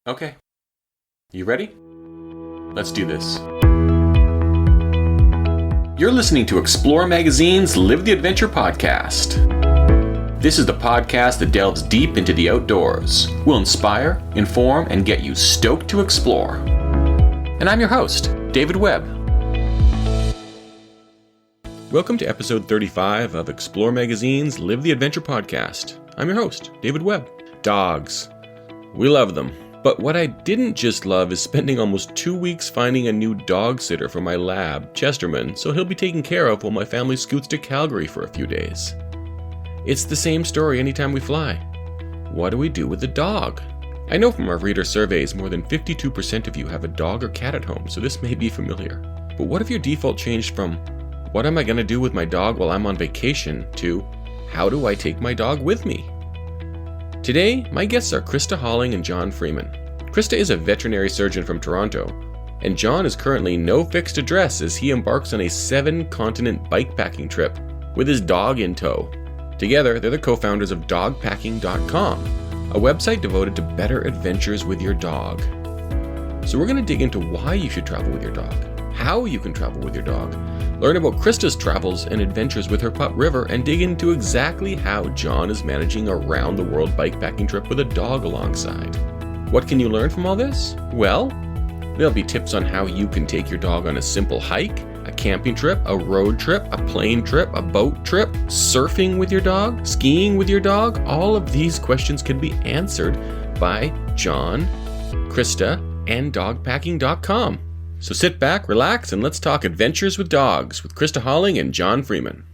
Okay. You ready? Let's do this. You're listening to Explore Magazine's Live the Adventure podcast. This is the podcast that delves deep into the outdoors, will inspire, inform, and get you stoked to explore. And I'm your host, David Webb. Welcome to episode 35 of Explore Magazine's Live the Adventure podcast. I'm your host, David Webb. Dogs. We love them. But what I didn't just love is spending almost 2 weeks finding a new dog sitter for my lab, Chesterman, so he'll be taken care of while my family scoots to Calgary for a few days. It's the same story anytime we fly. What do we do with the dog? I know from our reader surveys more than 52% of you have a dog or cat at home, so this may be familiar. But what if your default changed from, what am I going to do with my dog while I'm on vacation, to, how do I take my dog with me? Today, my guests are Krista Holling and John Freeman. Krista is a veterinary surgeon from Toronto, and John is currently no fixed address as he embarks on a 7-continent bikepacking trip with his dog in tow. Together, they're the co-founders of dogpacking.com, a website devoted to better adventures with your dog. So we're going to dig into why you should travel with your dog, how you can travel with your dog, learn about Krista's travels and adventures with her pup River, and dig into exactly how John is managing a round-the-world bikepacking trip with a dog alongside. What can you learn from all this? Well, there'll be tips on how you can take your dog on a simple hike, a camping trip, a road trip, a plane trip, a boat trip, surfing with your dog, skiing with your dog. All of these questions can be answered by John, Krista, and dogpacking.com. So sit back, relax, and let's talk adventures with dogs with Krista Holling and John Freeman.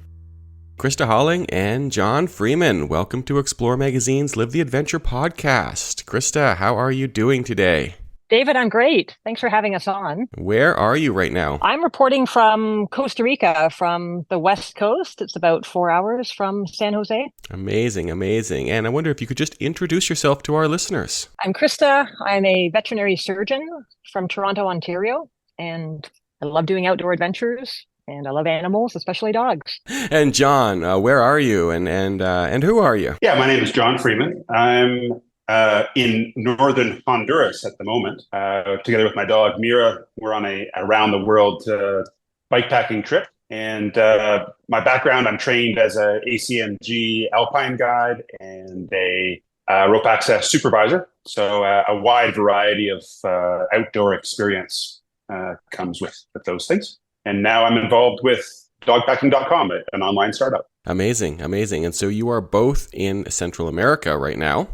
Krista Holling and John Freeman, welcome to Explore Magazine's Live the Adventure podcast. Krista, how are you doing today? David, I'm great. Thanks for having us on. Where are you right now? I'm reporting from Costa Rica, from the West Coast. It's about 4 hours from San Jose. Amazing, amazing. And I wonder if you could just introduce yourself to our listeners. I'm Krista. I'm a veterinary surgeon from Toronto, Ontario, and I love doing outdoor adventures, and I love animals, especially dogs. And John, where are you, and who are you? Yeah, my name is John Freeman. I'm in northern Honduras at the moment, together with my dog Mira. We're on a around-the-world bikepacking trip. And my background, I'm trained as a ACMG alpine guide and a rope access supervisor. So a wide variety of outdoor experience comes with those things. And now I'm involved with dogpacking.com, an online startup. Amazing, amazing. And so you are both in Central America right now.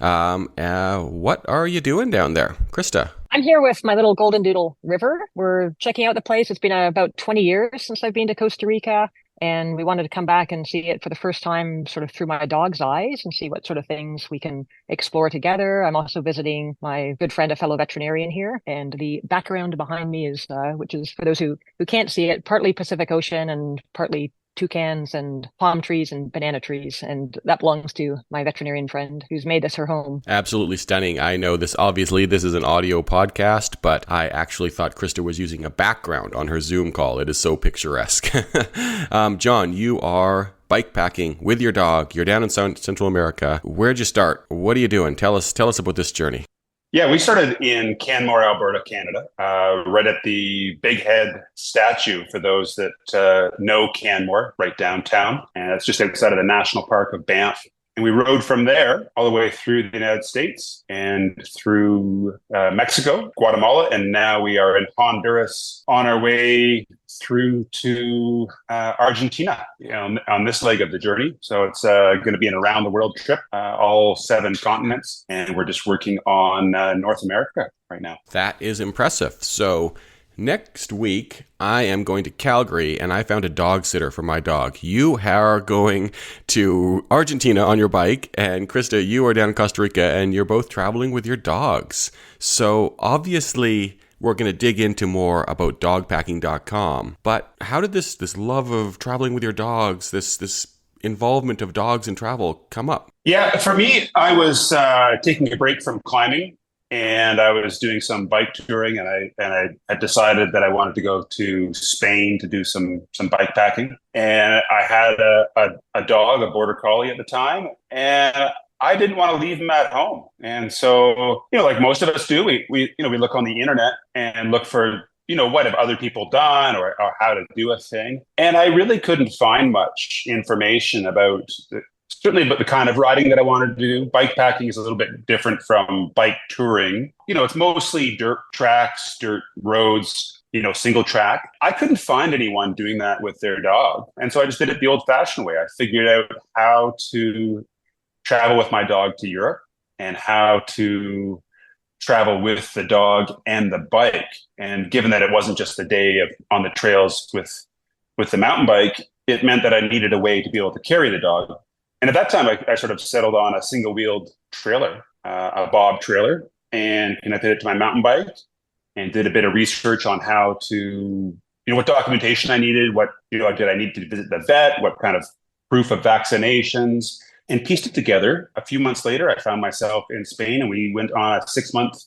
What are you doing down there, Krista? I'm here with my little golden doodle River. We're checking out the place. It's been about 20 years since I've been to Costa Rica, and we wanted to come back and see it for the first time sort of through my dog's eyes and see what sort of things we can explore together. I'm also visiting my good friend, a fellow veterinarian here, and the background behind me is, which is, for those who can't see it, partly Pacific Ocean and partly toucans and palm trees and banana trees, and that belongs to my veterinarian friend who's made this her home. Absolutely stunning. I know this, obviously this is an audio podcast, but I actually thought Krista was using a background on her Zoom call. It is so picturesque. John, you are bikepacking with your dog. You're down in Central America. Where'd you start? What are you doing? Tell us about this journey. Yeah, we started in Canmore, Alberta, Canada, right at the Big Head statue, for those that know Canmore, right downtown. And it's just outside of the National Park of Banff. And we rode from there all the way through the United States and through Mexico, Guatemala, and now we are in Honduras on our way through to Argentina, on this leg of the journey. So it's going to be an around-the-world trip, all 7 continents, and we're just working on North America right now. That is impressive. So next week, I am going to Calgary, and I found a dog sitter for my dog. You are going to Argentina on your bike, and Krista, you are down in Costa Rica, and you're both traveling with your dogs. So obviously, we're going to dig into more about dogpacking.com. But how did this love of traveling with your dogs, this involvement of dogs in travel come up? Yeah, for me, I was taking a break from climbing. And I was doing some bike touring, and I had decided that I wanted to go to Spain to do some bike packing. And I had a dog, a border collie at the time, and I didn't want to leave him at home. And so, like most of us do, we look on the internet and look for, what have other people done or how to do a thing. And I really couldn't find much information about certainly about the kind of riding that I wanted to do. Bike packing is a little bit different from bike touring. It's mostly dirt tracks, dirt roads, single track. I couldn't find anyone doing that with their dog. And so I just did it the old fashioned way. I figured out how to travel with my dog to Europe and how to travel with the dog and the bike. And given that it wasn't just a day on the trails with the mountain bike, it meant that I needed a way to be able to carry the dog. And at that time, I sort of settled on a single-wheeled trailer, a Bob trailer, and connected it to my mountain bike and did a bit of research on how to, what documentation I needed, what, did I need to visit the vet, what kind of proof of vaccinations, and pieced it together. A few months later, I found myself in Spain, and we went on a 6-month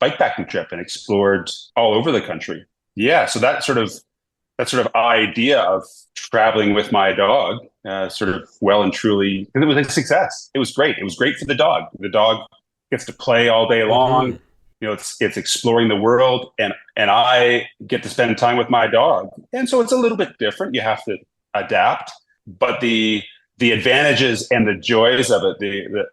bikepacking trip and explored all over the country. Yeah, so that sort of idea of traveling with my dog, sort of well and truly, it was a success. It was great. It was great for the dog. The dog gets to play all day long. It's exploring the world, and I get to spend time with my dog. And so it's a little bit different. You have to adapt, but the advantages and the joys of it,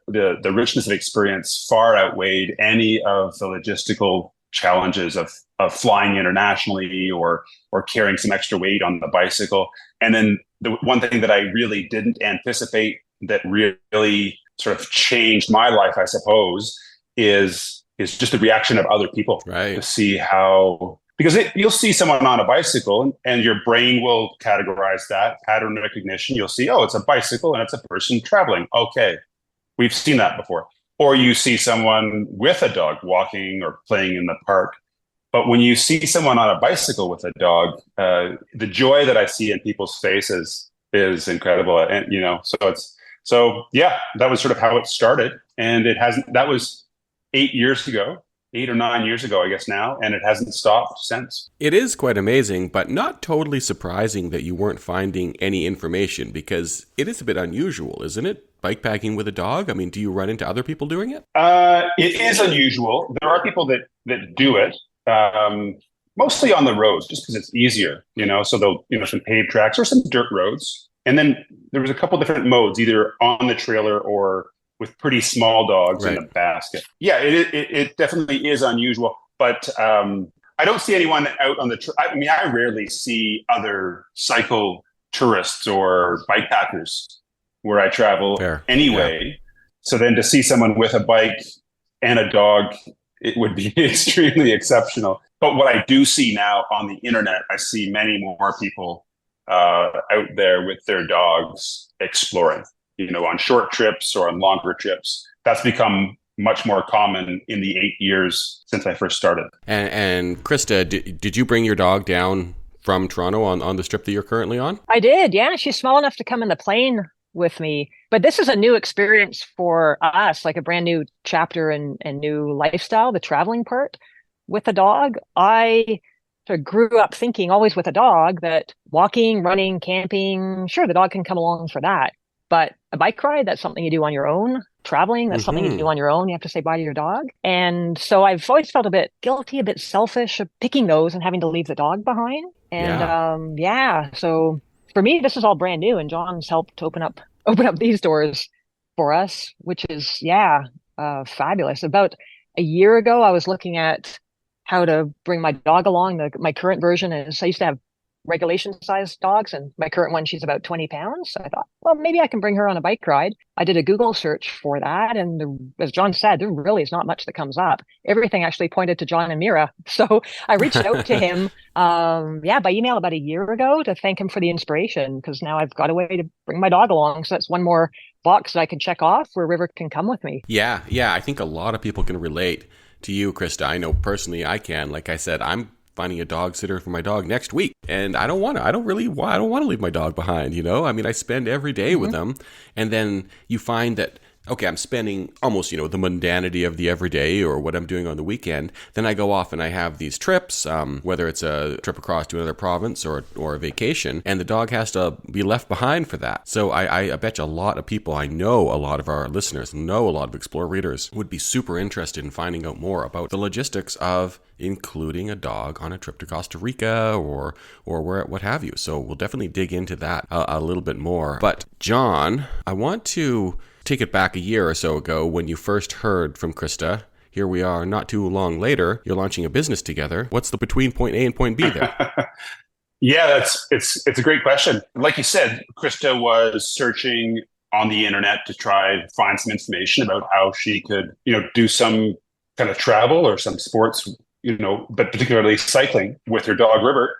the richness of experience far outweighed any of the logistical challenges of flying internationally or carrying some extra weight on the bicycle. And then the one thing that I really didn't anticipate that really sort of changed my life, I suppose, is just the reaction of other people, right? To see how, because you'll see someone on a bicycle and your brain will categorize that pattern recognition. You'll see, oh, it's a bicycle and it's a person traveling. Okay, we've seen that before. Or you see someone with a dog walking or playing in the park. But when you see someone on a bicycle with a dog, the joy that I see in people's faces is incredible. And, so that was sort of how it started. And that was 8 or 9 years ago, I guess now, and it hasn't stopped since. It is quite amazing, but not totally surprising that you weren't finding any information, because it is a bit unusual, isn't it? Bikepacking with a dog? I mean, do you run into other people doing it? It is unusual. There are people that do it, mostly on the roads, just because it's easier, so they'll, some paved tracks or some dirt roads. And then there was a couple different modes, either on the trailer or with pretty small dogs in the basket. Yeah, it definitely is unusual, but I don't see anyone out on the I rarely see other cycle tourists or bikepackers where I travel anyway. Yeah. So then to see someone with a bike and a dog, it would be extremely exceptional. But what I do see now on the internet, I see many more people out there with their dogs exploring, on short trips or on longer trips. That's become much more common in the 8 years since I first started. And Krista, did you bring your dog down from Toronto on the trip that you're currently on? I did, yeah. She's small enough to come in the plane with me. But this is a new experience for us, like a brand new chapter and new lifestyle, the traveling part with a dog. I sort of grew up thinking always with a dog that walking, running, camping, sure, the dog can come along for that. But a bike ride, that's something you do on your own. Traveling, that's something you do on your own. You have to say bye to your dog. And so I've always felt a bit guilty, a bit selfish of picking those and having to leave the dog behind. And so for me, this is all brand new. And John's helped open up these doors for us, which is, fabulous. About a year ago, I was looking at how to bring my dog along. My current version is, I used to have regulation sized dogs, and my current one, she's about 20 pounds. So I thought, well, maybe I can bring her on a bike ride. I did a Google search for that, and as John said, there really is not much that comes up. Everything actually pointed to John and Mira. So I reached out to him by email about a year ago to thank him for the inspiration, because now I've got a way to bring my dog along. So that's one more box that I can check off where River can come with me. Yeah, I think a lot of people can relate to you, Krista. I know personally I can. Like I said, I'm finding a dog sitter for my dog next week, and I don't want to leave my dog behind. I mean, I spend every day with them, and then you find that okay, I'm spending almost, the mundanity of the everyday or what I'm doing on the weekend. Then I go off and I have these trips, whether it's a trip across to another province or a vacation, and the dog has to be left behind for that. So I bet you a lot of people, I know a lot of our listeners, know a lot of Explore readers would be super interested in finding out more about the logistics of including a dog on a trip to Costa Rica or where, what have you. So we'll definitely dig into that a little bit more. But John, I want to take it back a year or so ago when you first heard from Krista. Here we are not too long later. You're launching a business together. What's the between point A and point B there? Yeah, it's a great question. Like you said, Krista was searching on the internet to try and find some information about how she could, do some kind of travel or some sports, but particularly cycling with her dog River.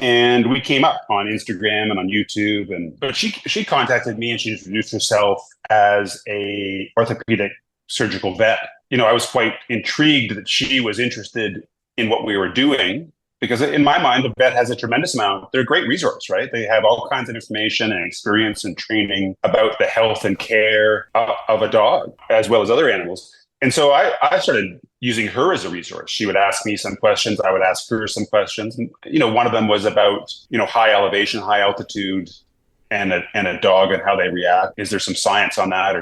And we came up on Instagram and on YouTube, but she contacted me and she introduced herself as a orthopedic surgical vet. I was quite intrigued that she was interested in what we were doing, because in my mind, the vet has a tremendous amount. They're a great resource, right? They have all kinds of information and experience and training about the health and care of a dog, as well as other animals. And so I started using her as a resource. She would ask me some questions. I would ask her some questions. And, one of them was about, high elevation, high altitude, and a dog and how they react. Is there some science on that,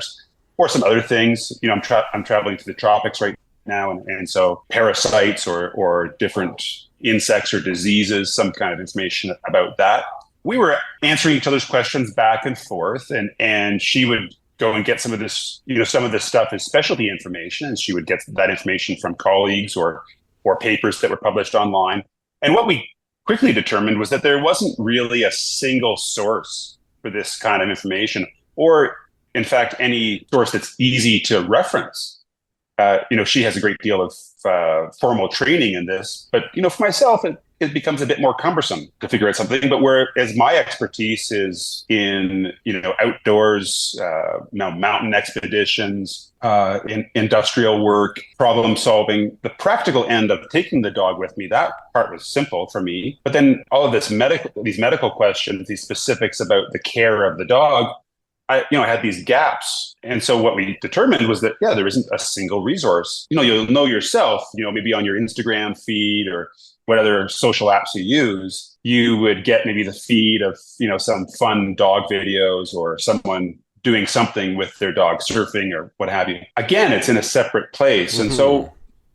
or some other things? I'm traveling to the tropics right now, and so parasites or different insects or diseases, some kind of information about that. We were answering each other's questions back and forth, and she would go and get some of this stuff as specialty information, and she would get that information from colleagues or papers that were published online. And what we quickly determined was that there wasn't really a single source for this kind of information, or in fact, any source that's easy to reference. She has a great deal of formal training in this, but for myself, it becomes a bit more cumbersome to figure out something. But whereas my expertise is in outdoors, mountain expeditions, in industrial work, problem solving, the practical end of taking the dog with me, that part was simple for me. But then all of these medical questions, these specifics about the care of the dog, I had these gaps. And so what we determined was that, there isn't a single resource. You'll know yourself, maybe on your Instagram feed or what other social apps you use, you would get maybe the feed of, some fun dog videos or someone doing something with their dog surfing or what have you. Again, it's in a separate place. And so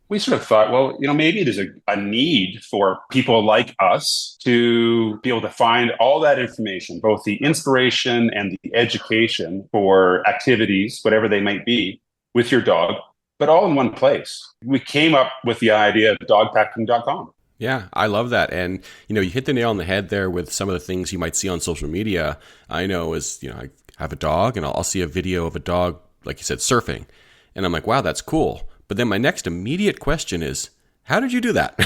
we sort of thought, well, maybe there's a need for people like us to be able to find all that information, both the inspiration and the education for activities, whatever they might be, with your dog, but all in one place. We came up with the idea of dogpacking.com. Yeah, I love that. And, you hit the nail on the head there with some of the things you might see on social media. I know is, I have a dog and I'll see a video of a dog, like you said, surfing. And I'm like, wow, that's cool. But then my next immediate question is, how did you do that?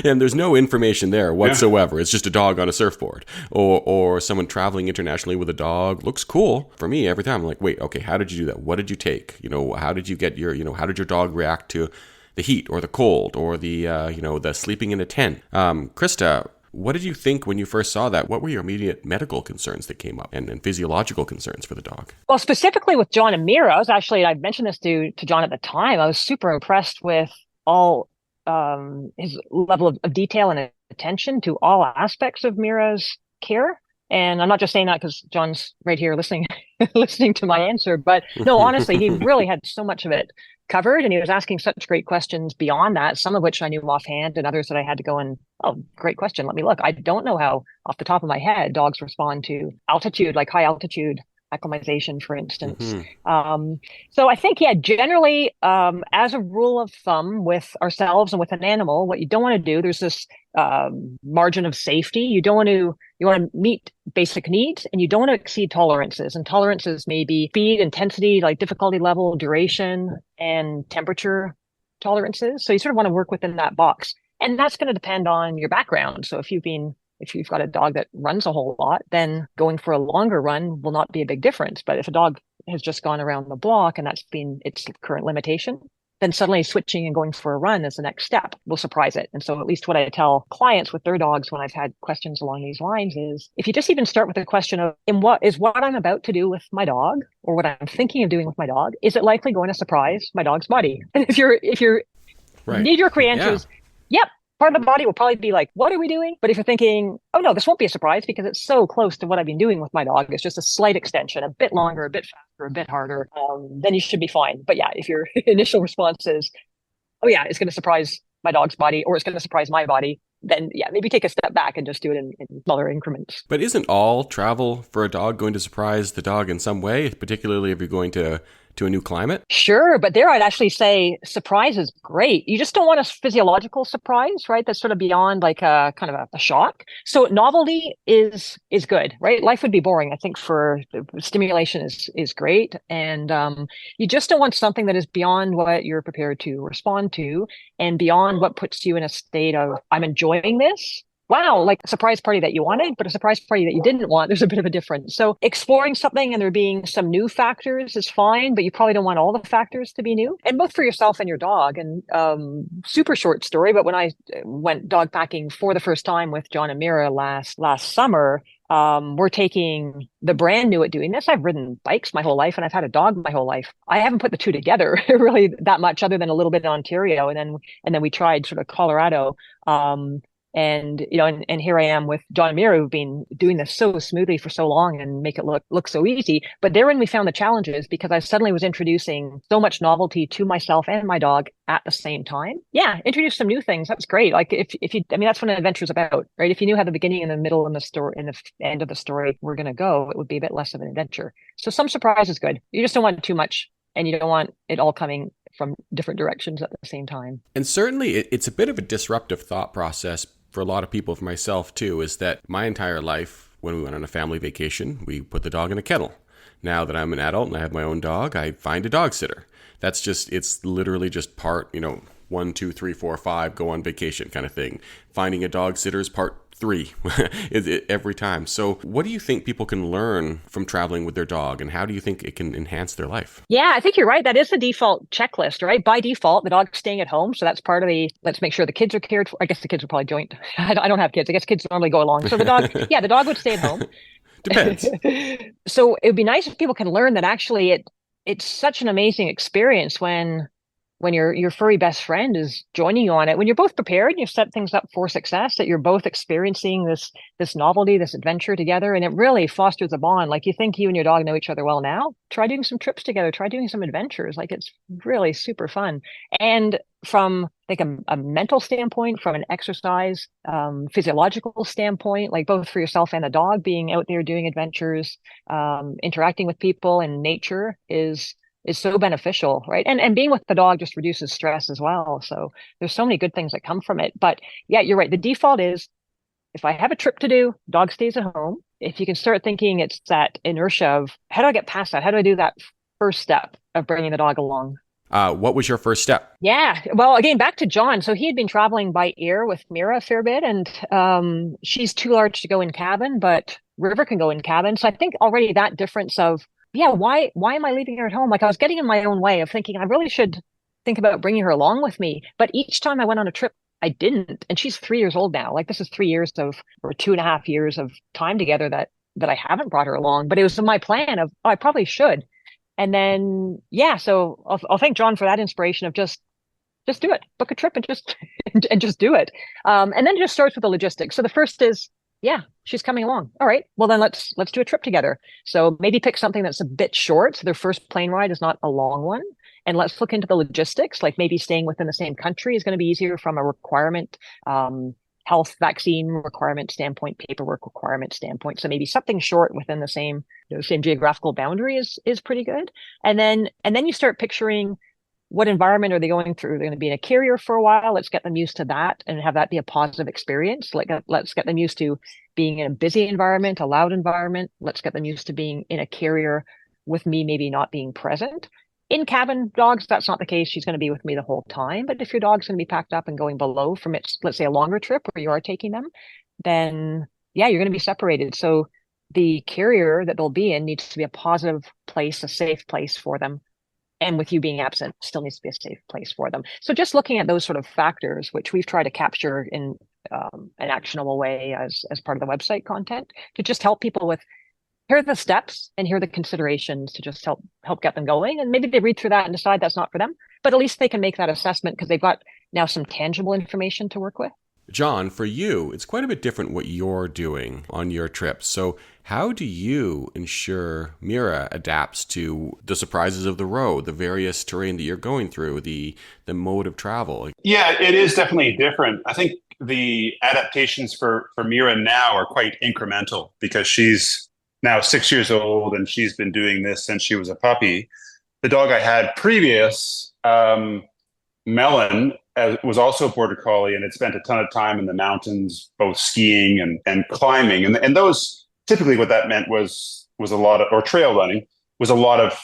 And there's no information there whatsoever. Yeah. It's just a dog on a surfboard or someone traveling internationally with a dog. Looks cool for me every time. I'm like, wait, okay, how did you do that? What did you take? How did you get how did your dog react to the heat or the cold or the, the sleeping in a tent? Krista, what did you think when you first saw that? What were your immediate medical concerns that came up and physiological concerns for the dog? Well, specifically with John and Mira, I mentioned this to John at the time. I was super impressed with all his level of detail and attention to all aspects of Mira's care. And I'm not just saying that because John's right here listening to my answer, but no, honestly, he really had so much of it covered, and he was asking such great questions beyond that, some of which I knew offhand and others that I had to go and, oh, great question, let me look. I don't know how, off the top of my head, dogs respond to altitude, like high altitude acclimatization, for instance. So I think, generally, as a rule of thumb with ourselves and with an animal, what you don't want to do, there's this margin of safety. You want to meet basic needs, and you don't want to exceed tolerances. And tolerances may be speed, intensity, like difficulty level, duration, and temperature tolerances. So you sort of want to work within that box. And that's going to depend on your background. So if you've got a dog that runs a whole lot, then going for a longer run will not be a big difference. But if a dog has just gone around the block and that's been its current limitation, then suddenly switching and going for a run as the next step will surprise it. And so at least what I tell clients with their dogs when I've had questions along these lines is, if you just even start with the question of, in what I'm about to do with my dog, or what I'm thinking of doing with my dog, is it likely going to surprise my dog's body? And if your Right. knee-jerk reaction Yeah. is, yep, part of the body will probably be like, what are we doing? But if you're thinking, oh no, this won't be a surprise because it's so close to what I've been doing with my dog, it's just a slight extension, a bit longer, a bit faster, a bit harder, then you should be fine. But yeah, if your initial response is, oh yeah, it's going to surprise my dog's body, or it's going to surprise my body, then yeah, maybe take a step back and just do it in smaller increments. But isn't all travel for a dog going to surprise the dog in some way, particularly if you're going to a new climate? Sure, but there I'd actually say surprise is great. You just don't want a physiological surprise, right? That's sort of beyond like a kind of a shock. So novelty is good, right? Life would be boring, I think, for stimulation is great. And you just don't want something that is beyond what you're prepared to respond to, and beyond what puts you in a state of, I'm enjoying this. Wow, like a surprise party that you wanted, but a surprise party that you didn't want. There's a bit of a difference. So exploring something and there being some new factors is fine, but you probably don't want all the factors to be new. And both for yourself and your dog. And super short story, but when I went dog packing for the first time with John and Mira last summer, we're taking the brand new at doing this. I've ridden bikes my whole life and I've had a dog my whole life. I haven't put the two together really that much, other than a little bit in Ontario. And then we tried sort of Colorado. And and here I am with John and Mira, who've been doing this so smoothly for so long and make it look so easy. But therein we found the challenges, because I suddenly was introducing so much novelty to myself and my dog at the same time. Yeah, introduce some new things. That's great. Like if you, I mean, that's what an adventure is about, right? If you knew how the beginning and the middle and the story and the end of the story were going to go, it would be a bit less of an adventure. So some surprise is good. You just don't want too much, and you don't want it all coming from different directions at the same time. And certainly it's a bit of a disruptive thought process for a lot of people, for myself too, is that my entire life, when we went on a family vacation, we put the dog in a kennel. Now that I'm an adult and I have my own dog, I find a dog sitter. That's just, it's literally just part, 1, 2, 3, 4, 5, go on vacation kind of thing. Finding a dog sitter is part 3 every time. So what do you think people can learn from traveling with their dog, and how do you think it can enhance their life? Yeah, I think you're right. That is the default checklist, right? By default, the dog's staying at home. So that's part of the, let's make sure the kids are cared for. I guess the kids are probably joint. I don't have kids. I guess kids normally go along. So the dog, the dog would stay at home. Depends. So it would be nice if people can learn that actually it's such an amazing experience when your furry best friend is joining you on it, when you're both prepared and you've set things up for success, that you're both experiencing this novelty, this adventure together, and it really fosters a bond. Like, you think you and your dog know each other well now, try doing some trips together, try doing some adventures. Like, it's really super fun. And from like a mental standpoint, from an exercise, physiological standpoint, like both for yourself and the dog, being out there doing adventures, interacting with people and nature is so beneficial, right? And being with the dog just reduces stress as well. So there's so many good things that come from it. But yeah, you're right. The default is, if I have a trip to do, dog stays at home. If you can start thinking it's that inertia of, how do I get past that? How do I do that first step of bringing the dog along? What was your first step? Yeah, well, again, back to John. So he had been traveling by air with Mira a fair bit, and she's too large to go in cabin, but River can go in cabin. So I think already that difference of, yeah, why am I leaving her at home? Like, I was getting in my own way of thinking I really should think about bringing her along with me. But each time I went on a trip, I didn't. And she's 3 years old now. Like, this is 3 years or 2.5 years of time together that I haven't brought her along. But it was my plan of, I probably should. And then, yeah, so I'll thank John for that inspiration of just do it, book a trip and just do it. And then it just starts with the logistics. So the first is, yeah, she's coming along. All right, well then let's do a trip together. So maybe pick something that's a bit short, so their first plane ride is not a long one. And let's look into the logistics, like maybe staying within the same country is going to be easier from a requirement, health vaccine requirement standpoint, paperwork requirement standpoint. So maybe something short within the same geographical boundary is pretty good. And then you start picturing, what environment are they going through? They're going to be in a carrier for a while. Let's get them used to that and have that be a positive experience. Like, let's get them used to being in a busy environment, a loud environment. Let's get them used to being in a carrier with me maybe not being present. In cabin dogs, that's not the case. She's going to be with me the whole time. But if your dog's going to be packed up and going below from its, let's say, a longer trip where you are taking them, then yeah, you're going to be separated. So the carrier that they'll be in needs to be a positive place, a safe place for them and with you being absent, still needs to be a safe place for them. So just looking at those sort of factors, which we've tried to capture in an actionable way as part of the website content, to just help people with, here are the steps and here are the considerations to just help get them going. And maybe they read through that and decide that's not for them, but at least they can make that assessment because they've got now some tangible information to work with. John, for you, it's quite a bit different what you're doing on your trips. So how do you ensure Mira adapts to the surprises of the road, the various terrain that you're going through, the mode of travel? Yeah, it is definitely different. I think the adaptations for Mira now are quite incremental because she's now 6 years old and she's been doing this since she was a puppy. The dog I had previous, Melon, was also a border collie and had spent a ton of time in the mountains, both skiing and climbing. And those, typically what that meant was a lot of, or trail running, was a lot of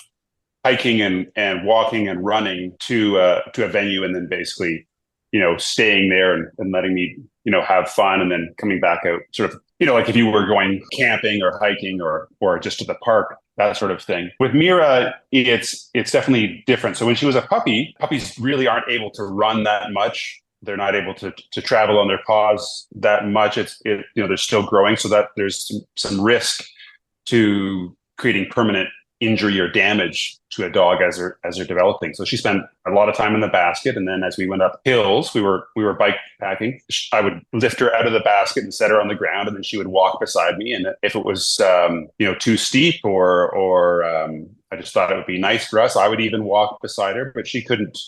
hiking and walking and running to a venue and then basically, staying there and letting me, have fun and then coming back out sort of, like if you were going camping or hiking or just to the park, that sort of thing. With Mira, it's definitely different. So when she was a puppy, puppies really aren't able to run that much. They're not able to travel on their paws that much. They're still growing, so that there's some risk to creating permanent injury or damage to a dog as they're developing. So she spent a lot of time in the basket, and then as we went up hills, we were bike packing. I would lift her out of the basket and set her on the ground, and then she would walk beside me. And if it was too steep or I just thought it would be nice for us, I would even walk beside her, but she couldn't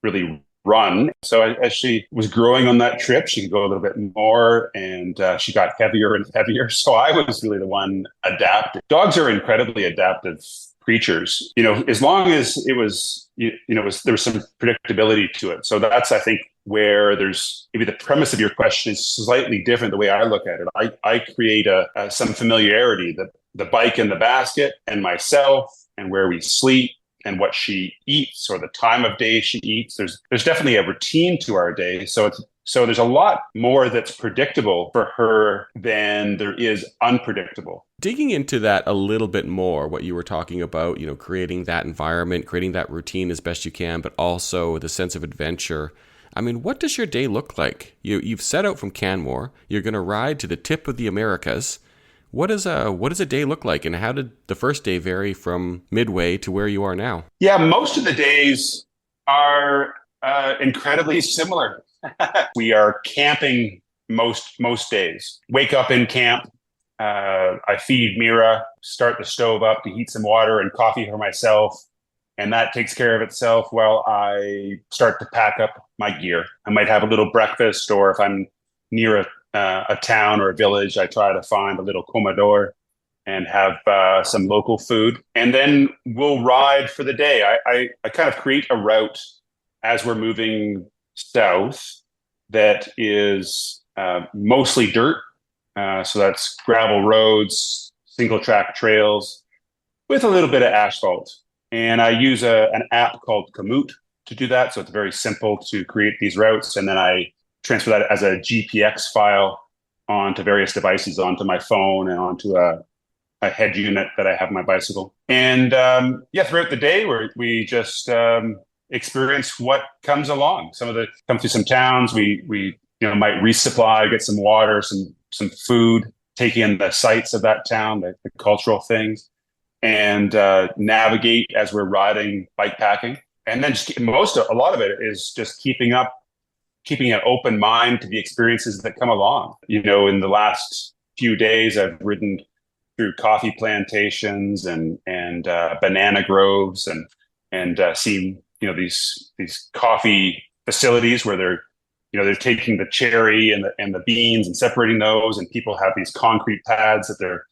really run. So as she was growing on that trip, she could go a little bit more, and she got heavier and heavier. So I was really the one adapted. Dogs are incredibly adaptive creatures, as long as it was, there was some predictability to it. So that's, I think, where there's maybe the premise of your question is slightly different. The way I look at it, I create some familiarity, the bike in the basket and myself and where we sleep and what she eats or the time of day she eats. There's definitely a routine to our day. So there's a lot more that's predictable for her than there is unpredictable. Digging into that a little bit more, what you were talking about, creating that environment, creating that routine as best you can, but also the sense of adventure. I mean, what does your day look like? You've set out from Canmore. You're going to ride to the tip of the Americas. What does a day look like, and how did the first day vary from Midway to where you are now? Yeah, most of the days are incredibly similar. We are camping most days. Wake up in camp. I feed Mira, start the stove up to heat some water and coffee for myself, and that takes care of itself while I start to pack up my gear. I might have a little breakfast, or if I'm near a town or a village, I try to find a little comedor and have some local food. And then we'll ride for the day. I kind of create a route as we're moving south that is mostly dirt. So that's gravel roads, single track trails with a little bit of asphalt. And I use an app called Komoot to do that. So it's very simple to create these routes. And then I transfer that as a GPX file onto various devices, onto my phone and onto a head unit that I have on my bicycle. And throughout the day, we just experience what comes along. Come through some towns. We might resupply, get some water, some food, take in the sights of that town, the cultural things, and navigate as we're riding, bike packing. And then a lot of it is just keeping an open mind to the experiences that come along. In the last few days, I've ridden through coffee plantations and banana groves and seen these coffee facilities where they're taking the cherry and the beans and separating those, and people have these concrete pads that they're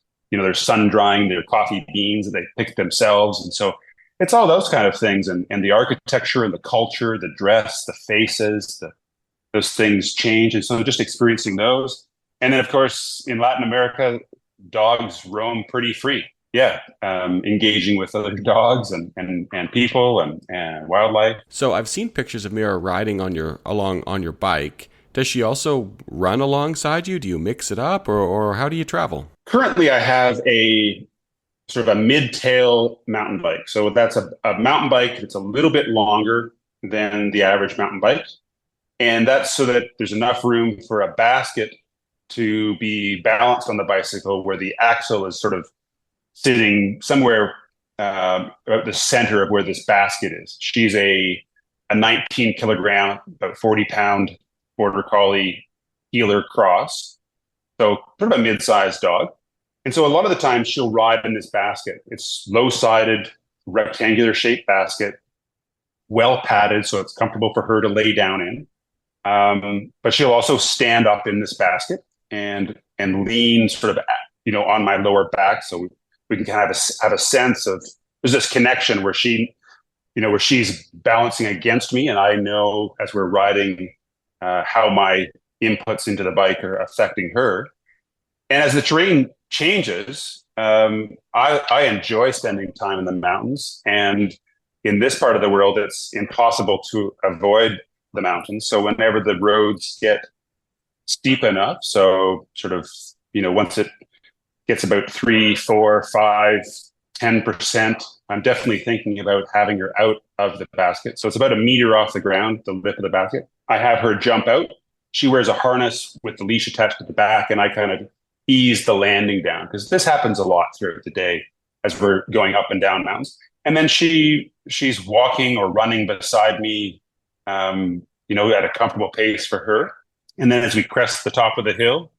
sun drying their coffee beans that they pick themselves. And so it's all those kind of things, and the architecture and the culture, the dress, the faces, those things change. And so just experiencing those. And then of course in Latin America, dogs roam pretty free. Yeah, engaging with other dogs and people and wildlife. So I've seen pictures of Mira riding on your bike. Does she also run alongside you? Do you mix it up, or how do you travel? Currently, I have a sort of a mid-tail mountain bike. So that's a mountain bike that's a little bit longer than the average mountain bike. And that's so that there's enough room for a basket to be balanced on the bicycle where the axle is sort of sitting somewhere at the center of where this basket is. She's a 19 kilogram, about 40-pound border collie heeler cross. So sort of a mid-sized dog. And so a lot of the time she'll ride in this basket. It's low-sided, rectangular shaped basket, well padded, so it's comfortable for her to lay down in. But she'll also stand up in this basket and lean sort of, on my lower back. So we can kind of have a sense of, there's this connection where where she's balancing against me. And I know as we're riding, how my inputs into the bike are affecting her. And as the terrain changes, I enjoy spending time in the mountains. And in this part of the world, it's impossible to avoid the mountains. So whenever the roads get steep enough, so sort of, once it gets about 3, 4, 5, 10%, I'm definitely thinking about having her out of the basket. So it's about a meter off the ground, the lip of the basket. I have her jump out. She wears a harness with the leash attached to the back, and I kind of ease the landing down, because this happens a lot throughout the day as we're going up and down mountains. And then she's walking or running beside me, at a comfortable pace for her. And then as we crest the top of the hill,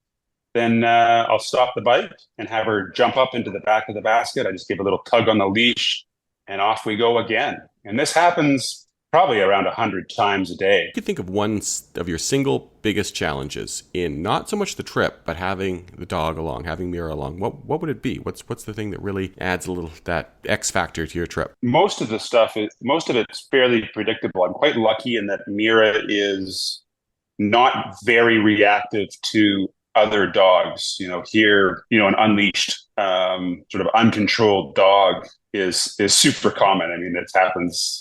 then I'll stop the bike and have her jump up into the back of the basket. I just give a little tug on the leash and off we go again. And this happens probably around 100 times a day. You could think of one of your single biggest challenges in not so much the trip, but having the dog along, having Mira along. What would it be? What's the thing that really adds a little that X factor to your trip? Most of it's fairly predictable. I'm quite lucky in that Mira is not very reactive to other dogs. Here, an unleashed, sort of uncontrolled dog is super common. I mean, it happens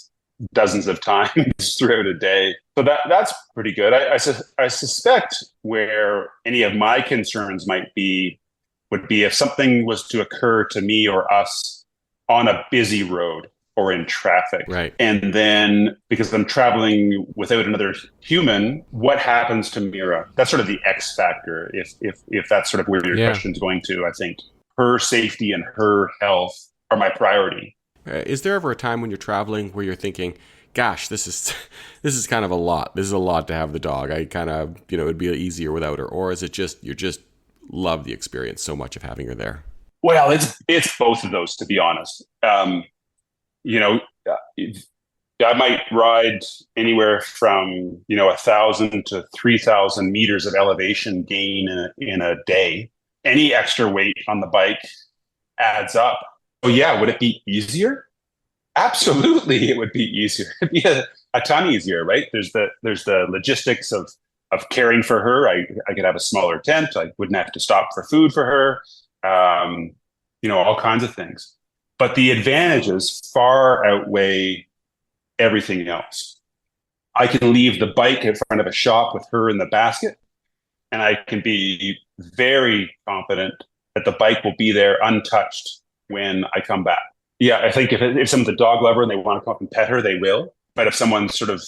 dozens of times throughout a day. So that's pretty good. I suspect where any of my concerns would be if something was to occur to me or us on a busy road or in traffic. Right. And then because I'm traveling without another human, what happens to Mira? That's sort of the X factor. If that's sort of where your question's going to, I think her safety and her health are my priority. Is there ever a time when you're traveling where you're thinking, gosh, this is kind of a lot. This is a lot to have the dog. I kind of, it'd be easier without her. Or is it just, you just love the experience so much of having her there? Well, it's both of those, to be honest. I might ride anywhere from, 1,000 to 3,000 meters of elevation gain in a day. Any extra weight on the bike adds up. Oh yeah, would it be easier? Absolutely, it would be easier. It'd be a ton easier, right? There's the logistics of caring for her. I could have a smaller tent. I wouldn't have to stop for food for her. All kinds of things. But the advantages far outweigh everything else. I can leave the bike in front of a shop with her in the basket, and I can be very confident that the bike will be there untouched when I come back. Yeah, I think if someone's a dog lover and they want to come up and pet her, they will. But if someone sort of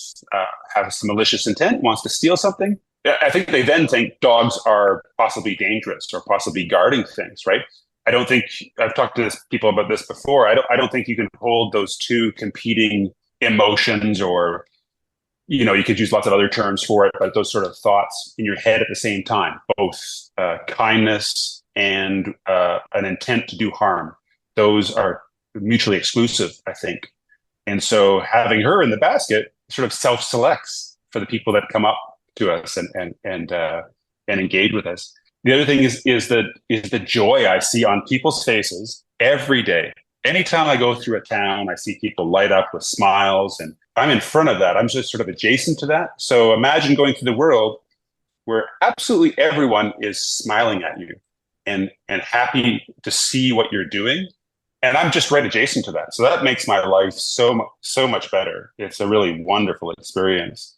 has some malicious intent, wants to steal something, I think they then think dogs are possibly dangerous or possibly guarding things, right? I don't think, I've talked to people about this before, I don't think you can hold those two competing emotions, or, you could use lots of other terms for it, but those sort of thoughts in your head at the same time, both kindness and an intent to do harm. Those are mutually exclusive, I think. And so having her in the basket sort of self-selects for the people that come up to us and engage with us. The other thing is the joy I see on people's faces every day. Anytime I go through a town, I see people light up with smiles, and I'm in front of that. I'm just sort of adjacent to that. So imagine going through the world where absolutely everyone is smiling at you and happy to see what you're doing. And I'm just right adjacent to that. So that makes my life so much better. It's a really wonderful experience.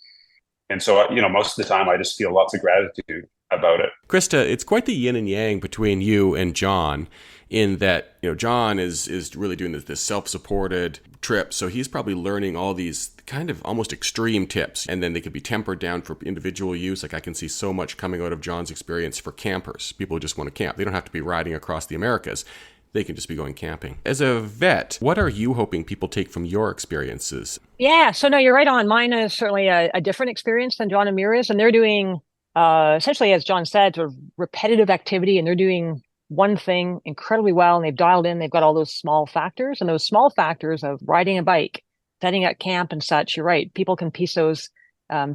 And so, most of the time I just feel lots of gratitude about it. Krista, it's quite the yin and yang between you and John. in that, John is really doing this self-supported trip. So he's probably learning all these kind of almost extreme tips, and then they could be tempered down for individual use. Like I can see so much coming out of John's experience for campers, people who just want to camp. They don't have to be riding across the Americas. They can just be going camping. As a vet, what are you hoping people take from your experiences? Yeah, so no, you're right on. Mine is certainly a different experience than John and Mira's, and they're doing essentially, as John said, sort of repetitive activity, and they're doing one thing incredibly well, and they've dialed in. They've got all those small factors, and those small factors of riding a bike, setting up camp and such. You're right. People can piece those,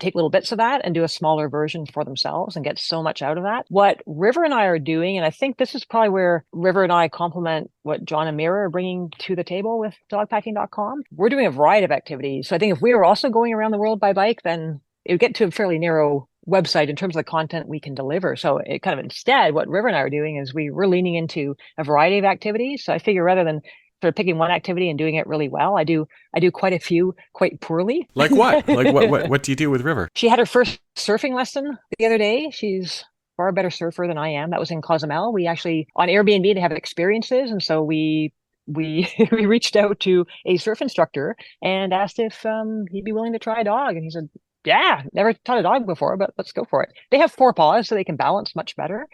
take little bits of that and do a smaller version for themselves and get so much out of that. What River and I are doing, and I think this is probably where River and I complement what John and Mira are bringing to the table with dogpacking.com. We're doing a variety of activities. So I think if we were also going around the world by bike, then it would get to a fairly narrow website in terms of the content we can deliver. So it kind of instead, what River and I are doing is we're leaning into a variety of activities. So I figure rather than sort of picking one activity and doing it really well, I do quite a few quite poorly. Like what? Like what do you do with River? She had her first surfing lesson the other day. She's far better surfer than I am. That was in Cozumel. We actually on Airbnb, they have experiences, and so we we reached out to a surf instructor and asked if he'd be willing to try a dog, and he said, yeah, never taught a dog before, but let's go for it. They have 4 paws, so they can balance much better.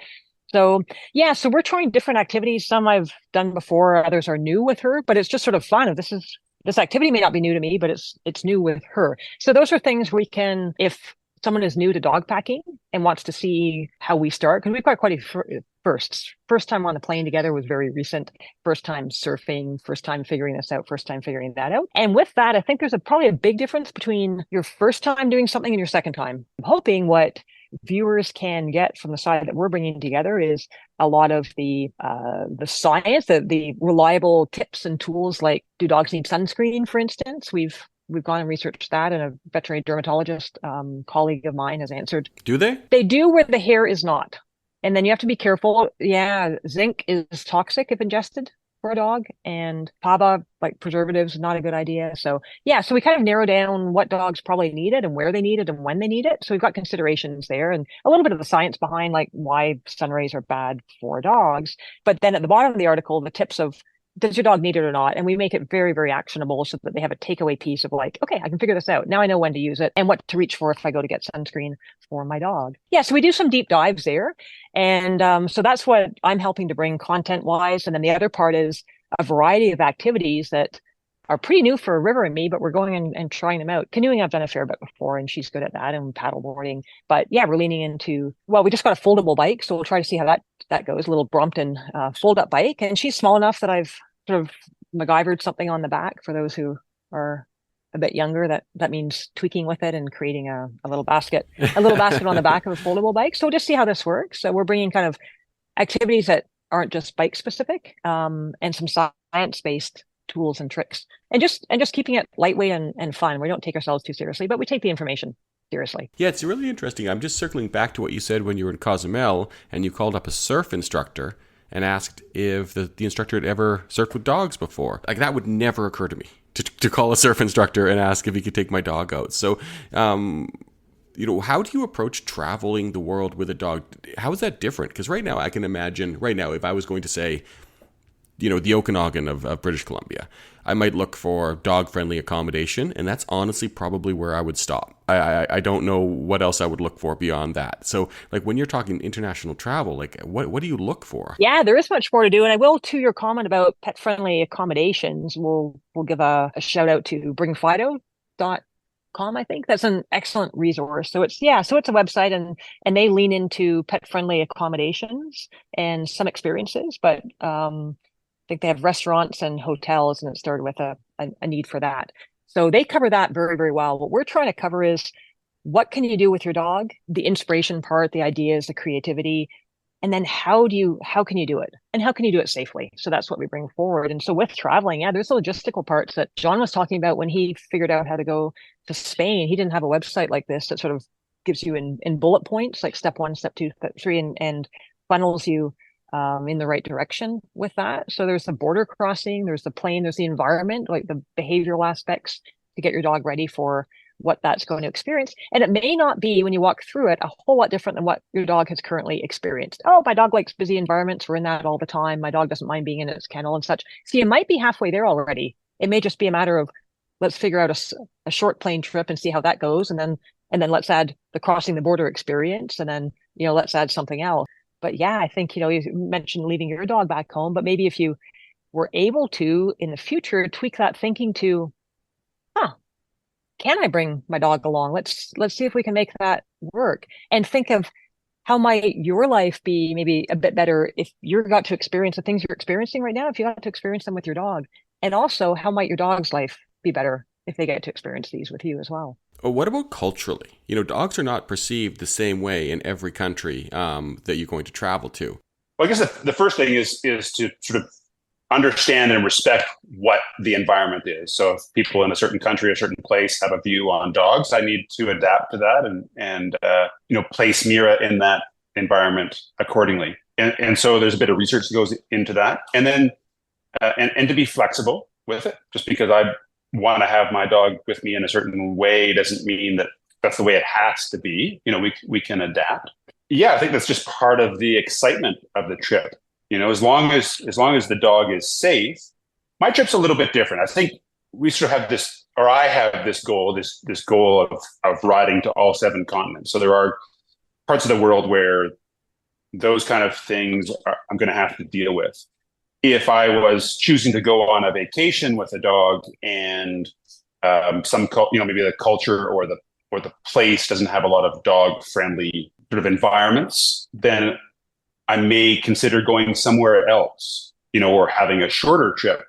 So yeah, so we're trying different activities. Some I've done before, others are new with her, but it's just sort of fun. This activity may not be new to me, but it's new with her. So those are things we can, if someone is new to dog packing and wants to see how we start, because we've got quite a firsts. First time on the plane together was very recent. First time surfing, first time figuring this out, first time figuring that out. And with that, I think there's probably a big difference between your first time doing something and your second time. I'm hoping what viewers can get from the side that we're bringing together is a lot of the science, the reliable tips and tools, like do dogs need sunscreen, for instance. We've gone and researched that, and a veterinary dermatologist colleague of mine has answered. Do they? They do, where the hair is not. And then you have to be careful. Yeah, zinc is toxic if ingested for a dog, and PABA, like preservatives, is not a good idea. So yeah, so we kind of narrow down what dogs probably need it and where they need it and when they need it. So we've got considerations there and a little bit of the science behind like why sun rays are bad for dogs. But then at the bottom of the article, the tips of, does your dog need it or not? And we make it very, very actionable so that they have a takeaway piece of like, okay, I can figure this out. Now I know when to use it and what to reach for if I go to get sunscreen for my dog. Yeah, so we do some deep dives there. And so that's what I'm helping to bring content-wise. And then the other part is a variety of activities that are pretty new for River and me, but we're going and trying them out. Canoeing, I've done a fair bit before, and she's good at that, and paddleboarding. But yeah, we're leaning into, well, we just got a foldable bike, so we'll try to see how that goes, a little Brompton fold-up bike. And she's small enough that I've sort of MacGyvered something on the back for those who are a bit younger. That means tweaking with it and creating a little basket on the back of a foldable bike. So we'll just see how this works. So we're bringing kind of activities that aren't just bike specific, and some science-based tools and tricks, and just keeping it lightweight and fun. We don't take ourselves too seriously, but we take the information seriously. Yeah, it's really interesting. I'm just circling back to what you said when you were in Cozumel and you called up a surf instructor and asked if the instructor had ever surfed with dogs before. Like, that would never occur to me, to call a surf instructor and ask if he could take my dog out. So, how do you approach traveling the world with a dog? How is that different? Because right now, I can imagine, if I was going to say, the Okanagan of British Columbia, I might look for dog-friendly accommodation, and that's honestly probably where I would stop. I don't know what else I would look for beyond that. So, like, when you're talking international travel, like, what do you look for? Yeah, there is much more to do. And I will, to your comment about pet-friendly accommodations, we'll give a shout out to bringfido.com. I think that's an excellent resource. So it's a website, and they lean into pet-friendly accommodations and some experiences, but I think they have restaurants and hotels, and it started with a need for that. So they cover that very, very well. What we're trying to cover is, what can you do with your dog? The inspiration part, the ideas, the creativity, and then how can you do it? And how can you do it safely? So that's what we bring forward. And so with traveling, yeah, there's the logistical parts that John was talking about when he figured out how to go to Spain. He didn't have a website like this that sort of gives you in bullet points, like step 1, step 2, step 3, and funnels you in the right direction with that. So there's the border crossing, there's the plane, there's the environment, like the behavioral aspects to get your dog ready for what that's going to experience. And it may not be, when you walk through it, a whole lot different than what your dog has currently experienced. Oh, my dog likes busy environments. We're in that all the time. My dog doesn't mind being in its kennel and such. So you might be halfway there already. It may just be a matter of, let's figure out a short plane trip and see how that goes. And then let's add the crossing the border experience. And then, let's add something else. But yeah, I think, you mentioned leaving your dog back home, but maybe if you were able to, in the future, tweak that thinking to, can I bring my dog along? Let's see if we can make that work. And think of how might your life be maybe a bit better if you got to experience the things you're experiencing right now, if you got to experience them with your dog. And also, how might your dog's life be better if they get to experience these with you as well? What about culturally? Dogs are not perceived the same way in every country that you're going to travel to. Well, I guess the first thing is to sort of understand and respect what the environment is. So if people in a certain country, a certain place have a view on dogs, I need to adapt to that and place Mira in that environment accordingly. And so there's a bit of research that goes into that. And then and to be flexible with it. Just because I want to have my dog with me in a certain way doesn't mean that that's the way it has to be. We can adapt. Yeah, I think that's just part of the excitement of the trip. As long as the dog is safe. My trip's a little bit different. I think we sort of have this, or I have this goal of riding to all 7 continents. So there are parts of the world where those kind of things I'm going to have to deal with. If I was choosing to go on a vacation with a dog and maybe the culture or the place doesn't have a lot of dog friendly sort of environments, then I may consider going somewhere else, or having a shorter trip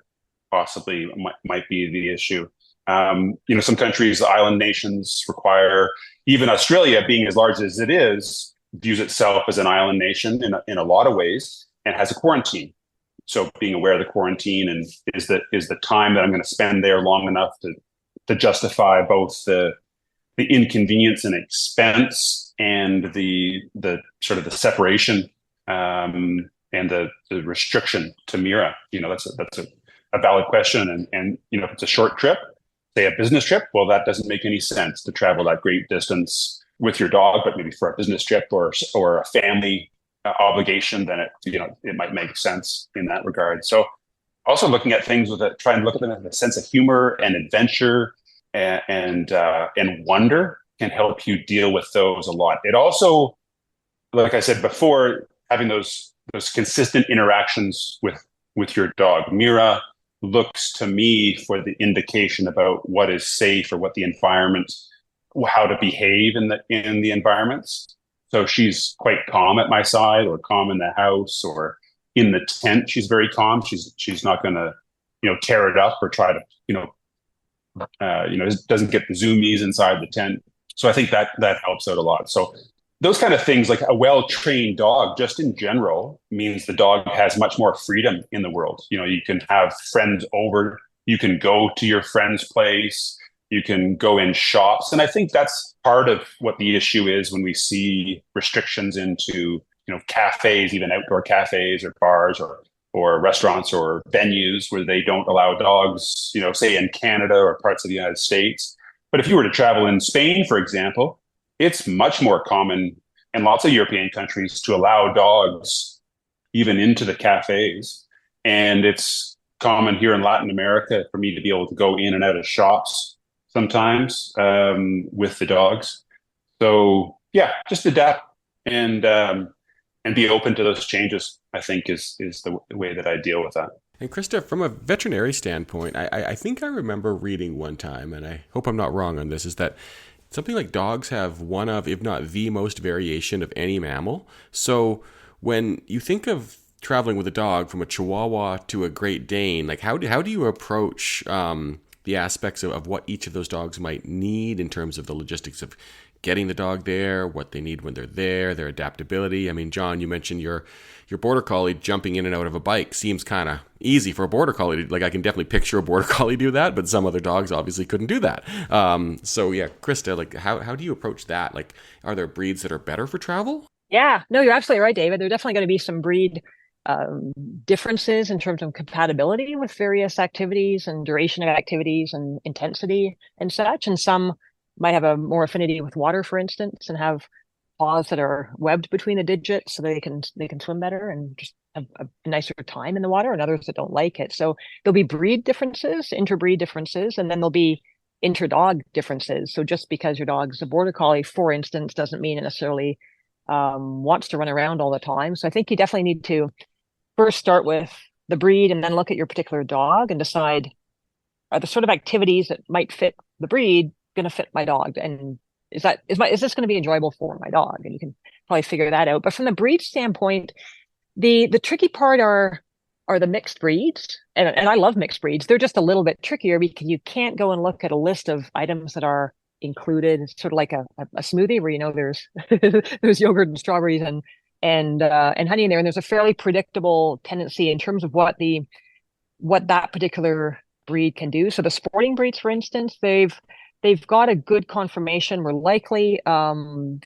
possibly might be the issue. Some countries, island nations require, even Australia being as large as it is, views itself as an island nation in a lot of ways and has a quarantine. So being aware of the quarantine and is the time that I'm going to spend there long enough to justify both the inconvenience and expense and the sort of the separation and the restriction to Mira. That's a valid question. And if it's a short trip, say a business trip, well, that doesn't make any sense to travel that great distance with your dog, but maybe for a business trip or a family obligation, then it might make sense in that regard. So also looking at things try and look at them with a sense of humor and adventure and wonder can help you deal with those a lot. It also, like I said before, having those consistent interactions with your dog. Mira looks to me for the indication about what is safe or what the environment, how to behave in the environments. So she's quite calm at my side, or calm in the house, or in the tent. She's very calm. She's not going to tear it up or try to doesn't get the zoomies inside the tent. So I think that helps out a lot. So those kind of things, like a well-trained dog, just in general, means the dog has much more freedom in the world. You can have friends over, you can go to your friend's place, you can go in shops. And I think that's part of what the issue is when we see restrictions into, cafes, even outdoor cafes or bars or restaurants or venues where they don't allow dogs, say in Canada or parts of the United States. But if you were to travel in Spain, for example, it's much more common in lots of European countries to allow dogs even into the cafes. And it's common here in Latin America for me to be able to go in and out of shops sometimes with the dogs. So yeah, just adapt and be open to those changes, I think is the way that I deal with that. And Krista, from a veterinary standpoint, I think I remember reading one time, and I hope I'm not wrong on this, is that something like dogs have one of, if not the most variation of any mammal. So when you think of traveling with a dog from a Chihuahua to a Great Dane, like how do you approach the aspects of what each of those dogs might need in terms of the logistics of getting the dog there, what they need when they're there, their adaptability? I mean, John, you mentioned your border collie jumping in and out of a bike seems kind of easy for a border collie. Like, I can definitely picture a border collie do that, but some other dogs obviously couldn't do that. So yeah, Krista, like how do you approach that? Like, are there breeds that are better for travel? Yeah, no, you're absolutely right, David. There are definitely going to be some breed differences in terms of compatibility with various activities and duration of activities and intensity and such. And some might have a more affinity with water, for instance, and have paws that are webbed between the digits so they can swim better and just have a nicer time in the water, and others that don't like it. So there'll be breed differences, interbreed differences, and then there'll be interdog differences. So just because your dog's a border collie, for instance, doesn't mean it necessarily wants to run around all the time. So I think you definitely need to first start with the breed and then look at your particular dog and decide, are the sort of activities that might fit the breed going to fit my dog? And is this going to be enjoyable for my dog? And you can probably figure that out. But from the breed standpoint, the tricky part are the mixed breeds. And I love mixed breeds. They're just a little bit trickier because you can't go and look at a list of items that are included. It's sort of like a smoothie where, there's yogurt and strawberries and honey in there. And there's a fairly predictable tendency in terms of what that particular breed can do. So the sporting breeds, for instance, they've got a good conformation. We're likely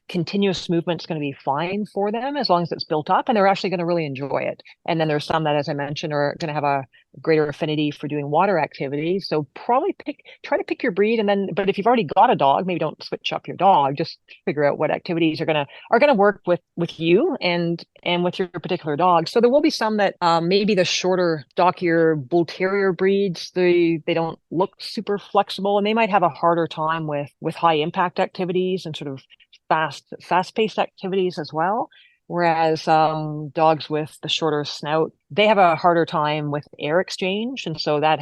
continuous movement's going to be fine for them as long as it's built up, and they're actually going to really enjoy it. And then there's some that, as I mentioned, are going to have a greater affinity for doing water activities. So probably try to pick your breed, but if you've already got a dog, maybe don't switch up your dog. Just figure out what activities are going to work with you and with your particular dog. So there will be some that maybe the shorter, stockier bull terrier breeds, they don't look super flexible, and they might have a harder time with high impact activities and sort of fast-paced activities as well. Whereas dogs with the shorter snout, they have a harder time with air exchange. And so that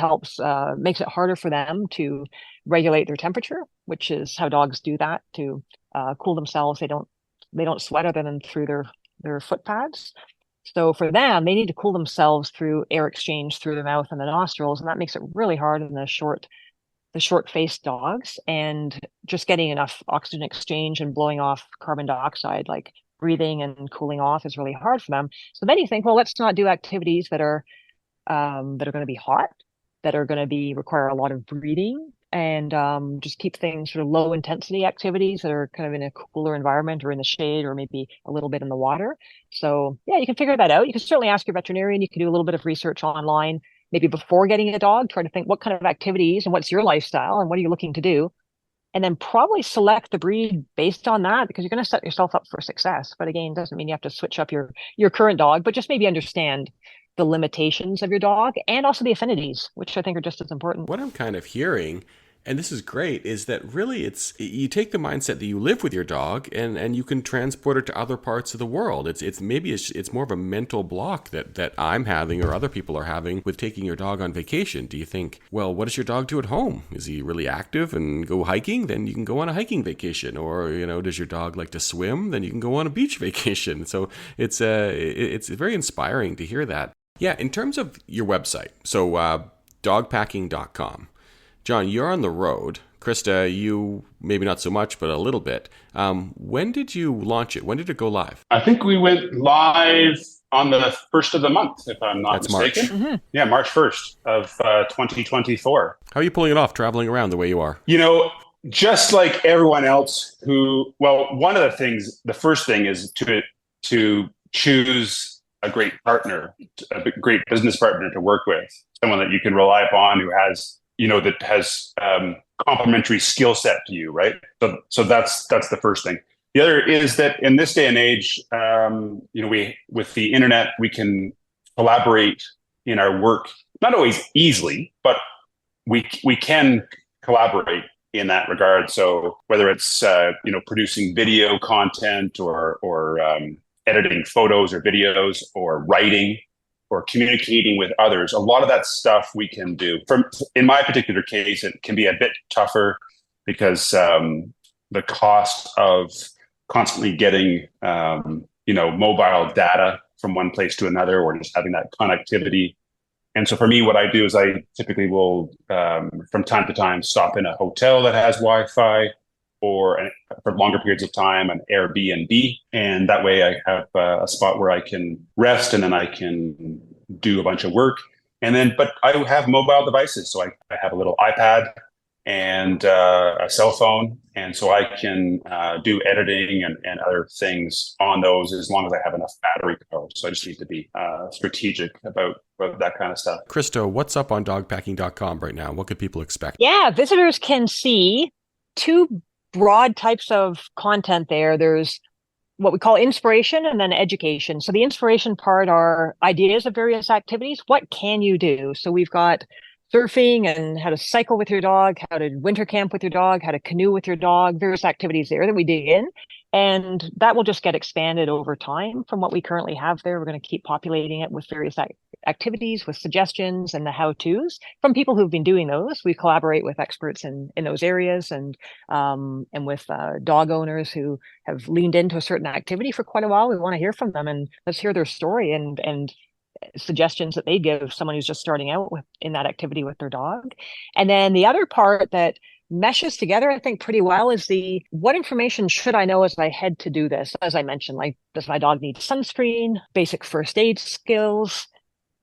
makes it harder for them to regulate their temperature, which is how dogs do that to cool themselves. They don't sweat other than through their foot pads. So for them, they need to cool themselves through air exchange through the mouth and the nostrils. And that makes it really hard in the short-faced dogs, and just getting enough oxygen exchange and blowing off carbon dioxide, like breathing and cooling off, is really hard for them. So then you think, well, let's not do activities that are going to be hot, that are going to require a lot of breathing, and just keep things sort of low intensity activities that are kind of in a cooler environment or in the shade or maybe a little bit in the water. So yeah, you can figure that out. You can certainly ask your veterinarian. You can do a little bit of research online, maybe before getting a dog, try to think what kind of activities and what's your lifestyle and what are you looking to do? And then probably select the breed based on that, because you're going to set yourself up for success. But again, doesn't mean you have to switch up your current dog, but just maybe understand the limitations of your dog and also the affinities, which I think are just as important. What I'm kind of hearing, and this is great, is that really you take the mindset that you live with your dog and you can transport it to other parts of the world. It's more of a mental block that I'm having or other people are having with taking your dog on vacation. Do you think, well, what does your dog do at home? Is he really active and go hiking? Then you can go on a hiking vacation. Or, does your dog like to swim? Then you can go on a beach vacation. So it's very inspiring to hear that. Yeah, in terms of your website, so dogpacking.com. John, you're on the road. Krista, you maybe not so much, but a little bit. When did you launch it? When did it go live? I think we went live on the first of the month, if I'm not mistaken. March. Mm-hmm. Yeah, March 1st of 2024. How are you pulling it off, traveling around the way you are? Just like everyone else one of the first thing is to choose a great partner, a great business partner to work with, someone that you can rely upon who has complementary skill set to you, right? So that's the first thing. The other is that in this day and age, we with the internet, we can collaborate in our work, not always easily, but we can collaborate in that regard. So whether it's producing video content or editing photos or videos or writing or communicating with others, a lot of that stuff we can do. In my particular case, it can be a bit tougher because the cost of constantly getting mobile data from one place to another, or just having that connectivity. And so for me, what I do is I typically will, from time to time, stop in a hotel that has Wi-Fi, or for longer periods of time, an Airbnb. And that way I have a spot where I can rest and then I can do a bunch of work. But I have mobile devices. So I have a little iPad and a cell phone. And so I can do editing and other things on those as long as I have enough battery power. So I just need to be strategic about that kind of stuff. Krista, what's up on dogpacking.com right now? What could people expect? Yeah, visitors can see two broad types of content there. There's what we call inspiration and then education. So the inspiration part are ideas of various activities. What can you do? So we've got surfing and how to cycle with your dog, how to winter camp with your dog, how to canoe with your dog, various activities there that we dig in. And that will just get expanded over time from what we currently have there. We're going to keep populating it with various activities, with suggestions and the how-tos from people who've been doing those. We collaborate with experts in those areas and with dog owners who have leaned into a certain activity for quite a while. We want to hear from them and let's hear their story and suggestions that they give someone who's just starting out in that activity with their dog. And then the other part that meshes together, I think, pretty well is what information should I know as I head to do this? As I mentioned, like, does my dog need sunscreen, basic first aid skills?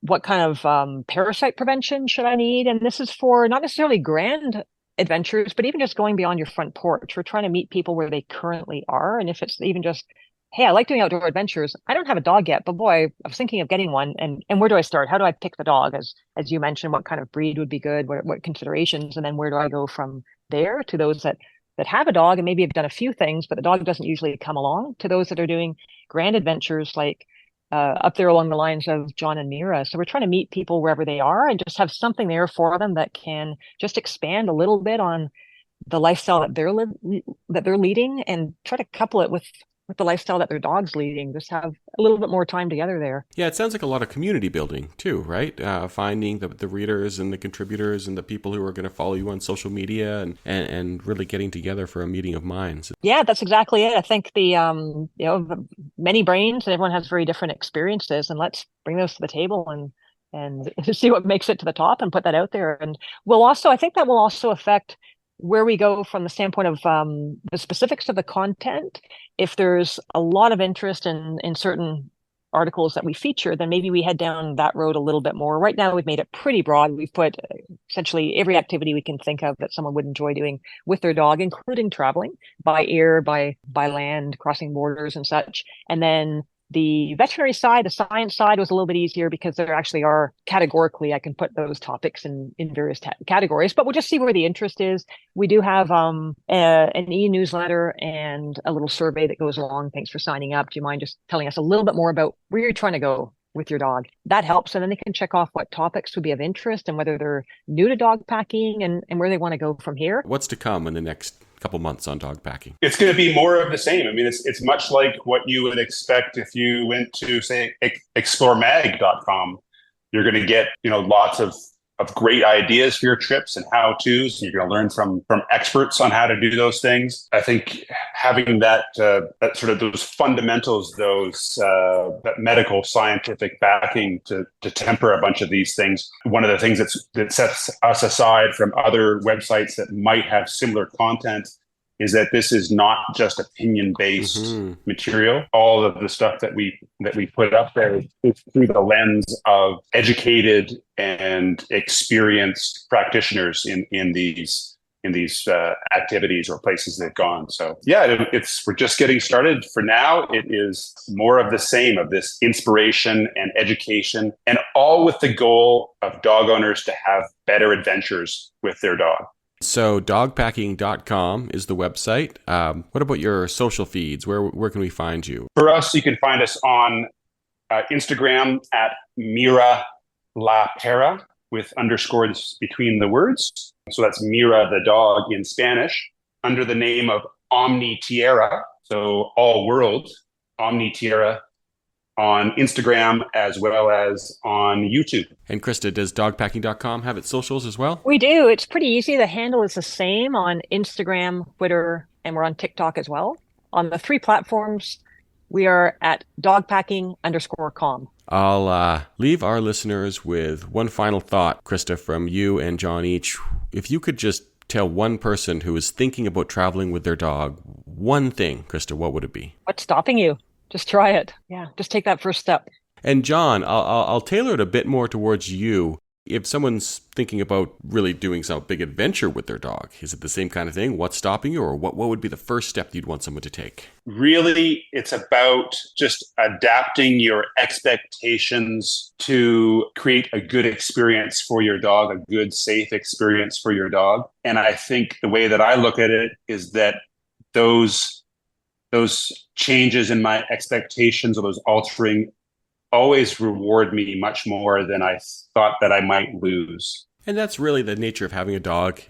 What kind of parasite prevention should I need? And this is for not necessarily grand adventures, but even just going beyond your front porch. We're trying to meet people where they currently are. And if it's even just, hey, I like doing outdoor adventures. I don't have a dog yet, but boy, I was thinking of getting one. And where do I start? How do I pick the dog? As you mentioned, what kind of breed would be good? What considerations? And then where do I go from there to those that have a dog and maybe have done a few things, but the dog doesn't usually come along, to those that are doing grand adventures like up there along the lines of John and Mira. So we're trying to meet people wherever they are and just have something there for them that can just expand a little bit on the lifestyle that they're leading and try to couple it with the lifestyle that their dog's leading. Just have a little bit more time together there. Yeah, it sounds like a lot of community building too, right? Finding the readers and the contributors and the people who are going to follow you on social media and really getting together for a meeting of minds. Yeah, that's exactly it. I think the many brains and everyone has very different experiences, and let's bring those to the table and see what makes it to the top and put that out there. And I think that will also affect where we go from the standpoint of the specifics of the content. If there's a lot of interest in certain articles that we feature, then maybe we head down that road a little bit more. Right now, we've made it pretty broad. We've put essentially every activity we can think of that someone would enjoy doing with their dog, including traveling by air, by land, crossing borders and such. And then the veterinary side, the science side, was a little bit easier because there actually are categorically, I can put those topics in various categories, but we'll just see where the interest is. We do have an e-newsletter and a little survey that goes along. Thanks for signing up. Do you mind just telling us a little bit more about where you're trying to go with your dog? That helps. And then they can check off what topics would be of interest and whether they're new to dog packing and where they want to go from here. What's to come in the next couple months on dog packing? It's going to be more of the same. I mean, it's much like what you would expect if you went to, say, exploremag.com. You're going to get, lots of great ideas for your trips and how-tos, and you're going to learn from experts on how to do those things. I think having that sort of those fundamentals, that medical scientific backing to temper a bunch of these things. One of the things that sets us aside from other websites that might have similar content is that this is not just opinion-based material. All of the stuff that we put up there is through the lens of educated and experienced practitioners in these activities or places they've gone. So yeah, we're just getting started. For now, it is more of the same, of this inspiration and education, and all with the goal of dog owners to have better adventures with their dog. So dogpacking.com is the website. What about your social feeds? Where can we find you? For us, you can find us on Instagram at Mira La Pera with underscores between the words. So that's Mira the dog in Spanish, under the name of Omni Tierra. So all world, Omni Tierra, on Instagram as well as on YouTube. And Krista, does dogpacking.com have its socials as well? We do. It's pretty easy. The handle is the same on Instagram, Twitter, and we're on TikTok as well. On the 3 platforms, we are at dogpacking_com. I'll leave our listeners with one final thought, Krista, from you and John each. If you could just tell one person who is thinking about traveling with their dog one thing, Krista, what would it be? What's stopping you? Just try it. Yeah, just take that first step. And John, I'll tailor it a bit more towards you. If someone's thinking about really doing some big adventure with their dog, is it the same kind of thing? What's stopping you, or what would be the first step you'd want someone to take? Really, it's about just adapting your expectations to create a good experience for your dog, a good, safe experience for your dog. And I think the way that I look at it is that those changes in my expectations, or those altering, always reward me much more than I thought that I might lose. And that's really the nature of having a dog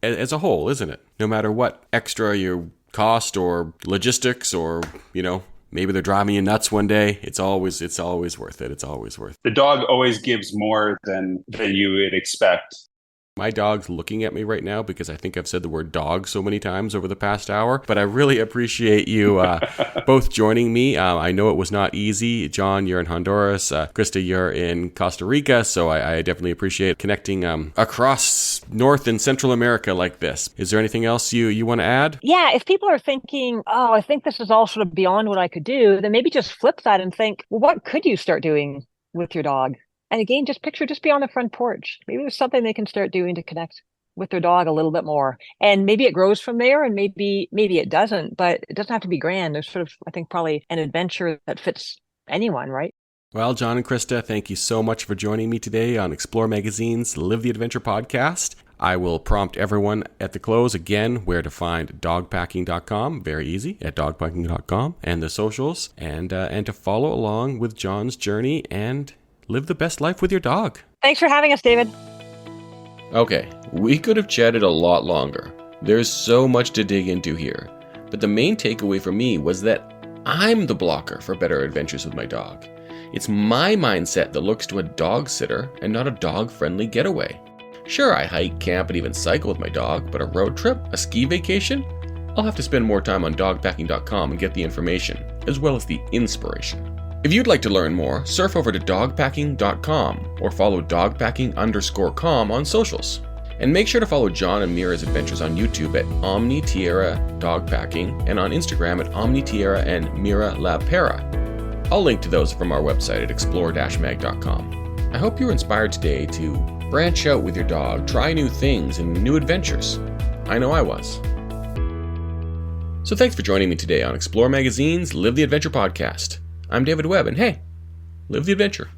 as a whole, isn't it? No matter what extra your cost or logistics, or, maybe they're driving you nuts one day, it's always worth it. It's always worth it. The dog always gives more than you would expect. My dog's looking at me right now because I think I've said the word dog so many times over the past hour, but I really appreciate you both joining me. I know it was not easy. John, you're in Honduras. Krista, you're in Costa Rica, so I definitely appreciate connecting across North and Central America like this. Is there anything else you want to add? Yeah, if people are thinking, oh, I think this is all sort of beyond what I could do, then maybe just flip that and think, well, what could you start doing with your dog? And again, just be on the front porch. Maybe there's something they can start doing to connect with their dog a little bit more. And maybe it grows from there, and maybe it doesn't, but it doesn't have to be grand. There's sort of, I think, probably an adventure that fits anyone, right? Well, John and Krista, thank you so much for joining me today on Explore Magazine's Live the Adventure podcast. I will prompt everyone at the close again where to find dogpacking.com. Very easy, at dogpacking.com, and the socials, and to follow along with John's journey and live the best life with your dog. Thanks for having us, David. Okay, we could have chatted a lot longer. There's so much to dig into here. But the main takeaway for me was that I'm the blocker for better adventures with my dog. It's my mindset that looks to a dog sitter and not a dog-friendly getaway. Sure, I hike, camp, and even cycle with my dog, but a road trip, a ski vacation? I'll have to spend more time on dogpacking.com and get the information, as well as the inspiration. If you'd like to learn more, surf over to dogpacking.com or follow dogpacking_com on socials. And make sure to follow John and Mira's adventures on YouTube at Omni Tierra Dogpacking and on Instagram at Omni Tierra and Mira La Para. I'll link to those from our website at explore-mag.com. I hope you were inspired today to branch out with your dog, try new things and new adventures. I know I was. So thanks for joining me today on Explore Magazine's Live the Adventure podcast. I'm David Webb, and hey, live the adventure.